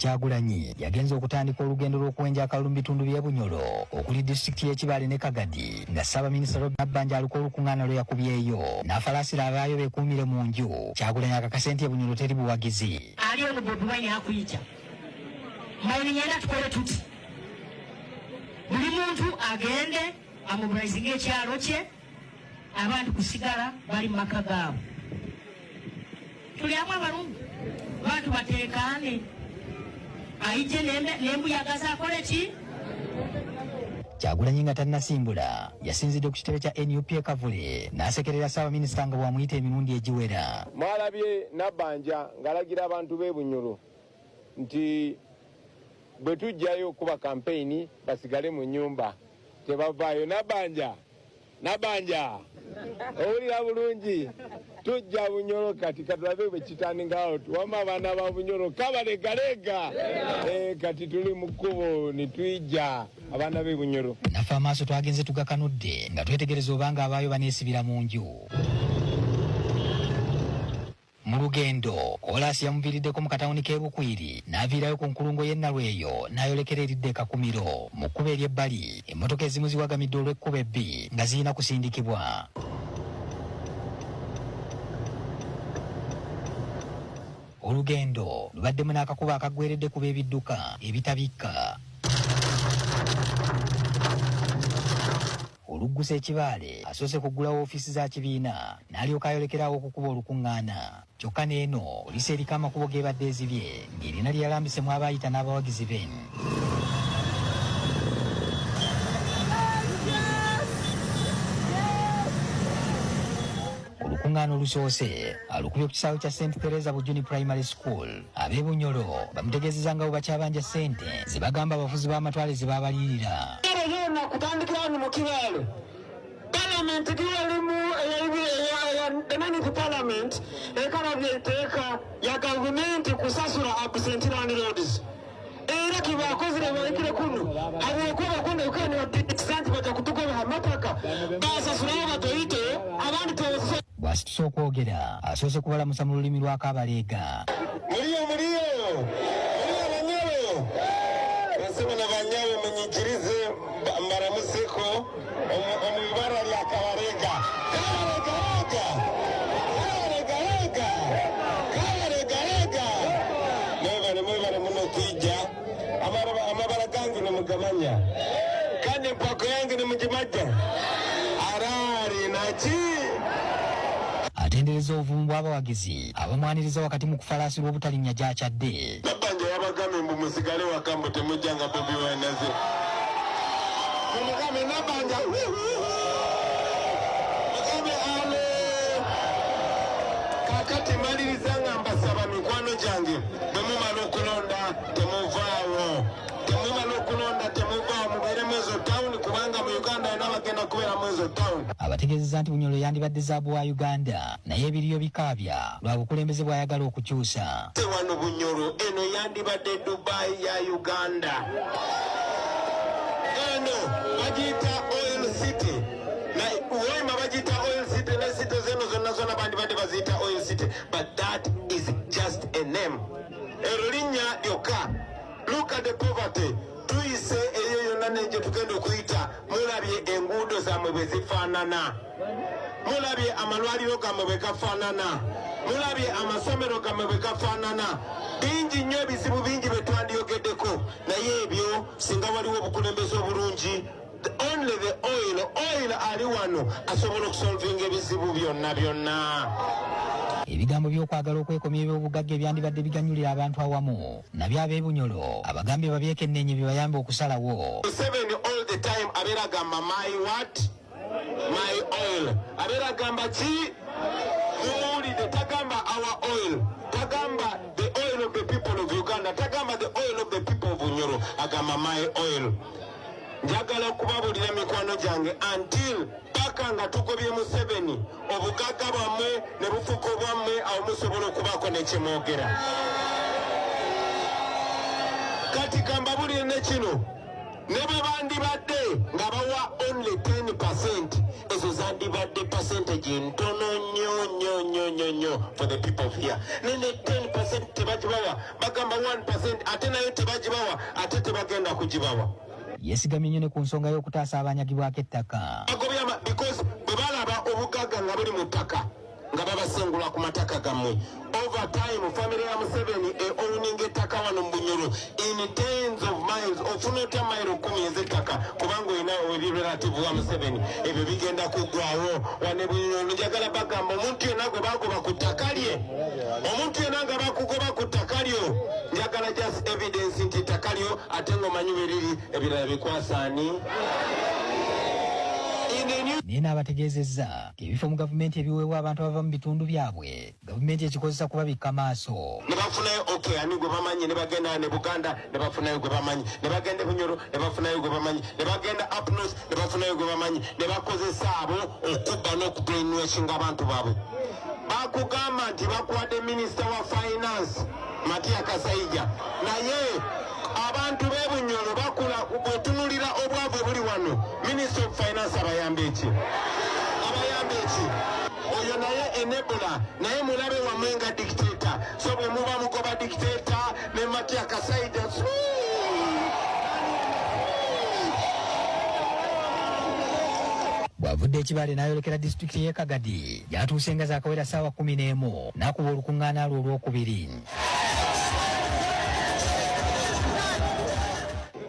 Kyagulanyi yagenze okutandika olugendo lw'okuwenja akalulu mu bitundu by'e Bunyoro okuli disitulikiti y'e Kibale ne Kagadi nga Ssaabaminisita Robert Nabbanja aluka olukuŋŋaana lwe yakubyeyo n'afalaasira abaayo beekuumire mu nju. Kyagulanyi akakase nti e Bunyoro teri buwagizi. Ali ono Bobi Wine akuyita mwanyenda tukole tuti buli muntu agende amobilizinga ekyalo kye abantu kusigala bali mu maka gaabwe. Tulyamu abalungu bantu bateekaane ayije nembuyagaza akole ki. Kyagulanyi nga tannasimbula yasinzidde ku kitebe kya NUP e Kavule n'asekerera Ssaabaminisita nga bw'amuyita emirundi egiwera. Mwalabye Nabbanja ng'alagira abantu b'e Bunyoro nti bwe tujjayo kuba kampeyini basigale mu nnyumba tebavaayo. Nabbanja owulira bulungi, tujja Bunyoro kati katulabe bwe kitandingawo tuwama abaana ba Bunyoro kabalegalega kati tuli mu kkubo ne tuyijja abaana b'e Bunyoro. Naffe amaaso twagenze tugakanudde nga twetegereza obanga abaayo baneesibira mu nju. Mu lugendo Koolaasi yamuviiriddeko mu katawuni k'e Bukwiri n'aviirayo ku nkulungo y'e Nalweyo n'ayolekera eridde e Kakumiro. Mu kkubo ery'ebbali emmotoka ezimu ziwagamidde olw'ekkubo ebbi nga zirina kusindikibwa. Olugendo lubaddemu n'akakuba akaggweredde ku b'ebidduka ebitabikka. Oluggusa e Kibale asoose kuggulawo ofiisi za kibiina n'alyoka ayolekerawo okukuba olukuŋŋaana. Kyokka n'eno poliisi eriko amakubo g'ebadde ezibye ng'erina lye yalambisemu abaayita n'abawagizi be. Olukuŋŋaana olusoose alukubye ku kisaawe kya St. Teresa Bujuni Primary School. Ab'e Bunyoro bamutegeezezza nga bwe bakyabanja ssente ze bagamba abavuzi b'amatwale ze baabalirira. Yena kutandikira wano mu Kibale Parliament giwalimu enaniti Parliament ekarabye etteeka ya gavumenti kusasula absentee landlords era kibakozere balekere kuno abekuba kuno ukani wa disanti baja kutugoba amataka basasulayo batoyite abandi tebasasa. Bw'asitusa okwogera asoose kubalamusa mu lulimi lw'Akabaleega. Muliyo nsema na banyawe munyikirize mbaramuseko omubara lya Kabalega mwebale muno kwija amabara gange nemugamanya kandi empako yange nemugimajja arari naki. Atendereza obuvumu bw'abawagizi abamwaniriza wakati mu kufalaasirwa obutalinnya gy'akyadde. Nabbanja yabagambe mbu musigale waka mbu temujjanga Bobi Wine ze. Mugambe Nabbanja mugambe ale kakati maliriza nga mbasaba mikwano gyange bwe mumala okulonda temuvaawo mubeere mwezo tawuni kubanga mu Uganda yonna bagenda kubeera mwezo tawuni. Abategeezezza nti Bunyoro yandibadde zaabu wa Uganda naye ebiriyo bikaabya lwa bukulembeze bw'ayagala okukyusa. Wano Bunyoro eno yandibadde Dubai ya Uganda. Eno bagiyita Oil City. Uwema bagiyita Oil City ne city zeno zonna bandibadde baziyita Oil City. But that is just a name. Erlinnya lyokka. Look at the poverty. Tuyise eyo yonna nenje tugenda okuyita. Mulabye enguudo zammwe bwe zifaanana. Mulabye amalwaliro gammwe bwe gafaanana. Mulabye amasomero gammwe bwe gafaanana. Bingi nnyo ebizibu bingi bye twandyogeddeko naye ebyo singa waliwo obukulembeze obulungi. Only the oil ali wano asobola okusolvinga ebizibu byonna. Ebigambo by'okwagala okwekomya eby'obugagga ebyandibadde biganyulira abantu awamu nabyo ab'e Bunyoro abagambye babyekenneenye bye bayambe okusalawo. Museveni all the time abeera gamba my oil abeera gamba ki muwulire tagamba our oil tagamba the oil of the people of Uganda tagamba the oil of the people of Bunyoro agamba my oil. Njagala okubabuulira mikwano gyange until paka nga tugobye Museveni obugagga bwammwe ne bufuko bwammwe awo musobola okubaako ne kyemwogera. Kati kambabuulire ne kino nebe bandibadde nga bawa only 10%, ezo zandibadde percentage ntono nnyo for the people of here. Nene 10% tebagibawa, bagamba 1%, ate nayo tebagibawa, ate tebagenda kugibawa. Yesigamye nnyo ne ku nsonga y'okutaasa abanyagibwako ettaka. Because bwe balaba obugagga nga buli mu ttaka nga babasengula ku mataka gammwe. Over time, family ya Museveni owning ettaka wano mu Bunyoro in tens of miles, ofuna otya mayiro 10 ez'ettaka kubanga olina relative wa Museveni. Ebyo bigenda kuggwawo wane Bunyoro. Njagala bagamba omuntu yenna gwe bagoba ku ttaka lye, omuntu yenna nga bakugoba ku ttaka lyo, njagala just evidence nti ttaka lyo ate ng'omanyi we liri, ebirala bikwasaani. Nina abategeezezza ebifo mu gavumenti ebiweebwa abantu abava mu bitundu byabwe gavumenti ekikozesa kubabikka maaso. Ne bafunayo ani gwe bamanyi, ne bagenda ne Buganda ne bafunayo gwe bamanyi, ne bagenda Bunyoro ne bafunayo gwe bamanyi, ne bagenda up north ne bafunayo gwe bamanyi, ne bakozesa abo okubba n'okubrainwashinga abantu baabwe. Bakugamba nti bakwade minisita wa finance Matia Kasaija, naye abantu b'e Bunyoro bakula bwetunulira obwavu buli wano. Minister of Finance abayambe ki? Oyo naye enabula, naye mulabe wamwenga dictator. So bwe muba mugoba dictator ne Matia Kasaija. Bwavudde ekibale n'ayolekera disitulikiti y'e Kagadi gyatuuse nga zaakawera ssaawa 11 n'akuba olukuŋŋaana lwo olwokubiri.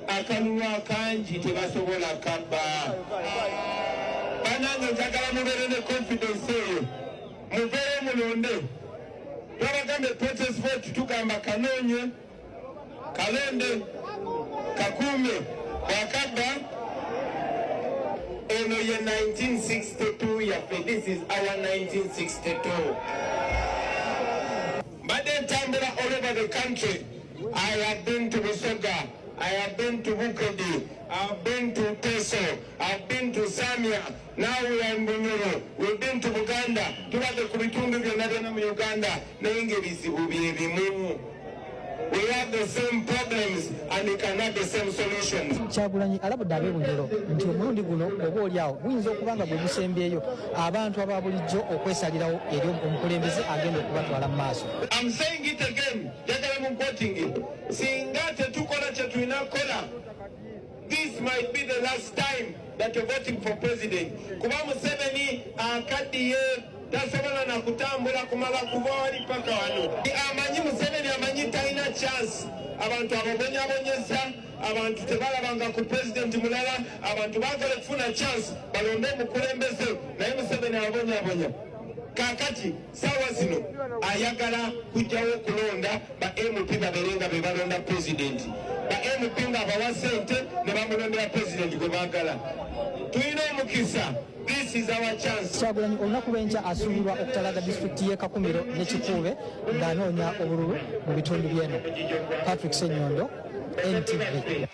Akalulu kangi tebasobola kabba. Banange njagala mubeere ne confidence eyo, muveeyo mulonde. Twabagambye protest vote tugamba kanoonye, kalonde, kakuume, bwakabba. Eno ye 1962 yaffe. This is our 1962. Mbadde ntambula all over the country. I have been to Busoga, I have been to Bukedi, I've been to Teso, I've been to Samia, now we are in Bunyoro, we've been to Buganda, tubadde ku bitundu byonna byonna mu Uganda, naye ng'ebizibu bye bimu. We have the same problems and we can have the same solutions. Kyagulanyi alabudde ab'e Bunyoro nti omulundi guno oba oliawo guyinza okuba nga gwe gusembyeyo abantu aba bulijjo okwesalirawo eri omukulembeze agenda okubatwala mu maaso. I'm saying it again, njagala mu quoting it. Singa tetukola kye tulina kukola, this might be the last time that you're voting for president. Kuba Museveni akaddiye tasobola na kutambula kumala kuva wali paka wano. Amanyi Museveni amanyi talina chance. Abantu ababonyabonyeza, abantu tebalabanga ku president mulala, abantu baagala kufuna chance balonde omukulembeze, naye Museveni ababonyabonya. Kakati sawa zino ayagala kujjawo okulonda ba MP baberenga be balonda president. Ba MP nga bawa sente ne bamulondera president gwe baagala. Tulina omukisa. This is our chance. Kyagulanyi olunaku lw'enkya asuubirwa okutalaga disitulikiti y'e Kakumiro ne Kikuube ng'anoonya obululu mu bitundu by'eno. Patrick Ssenyondo, NTV.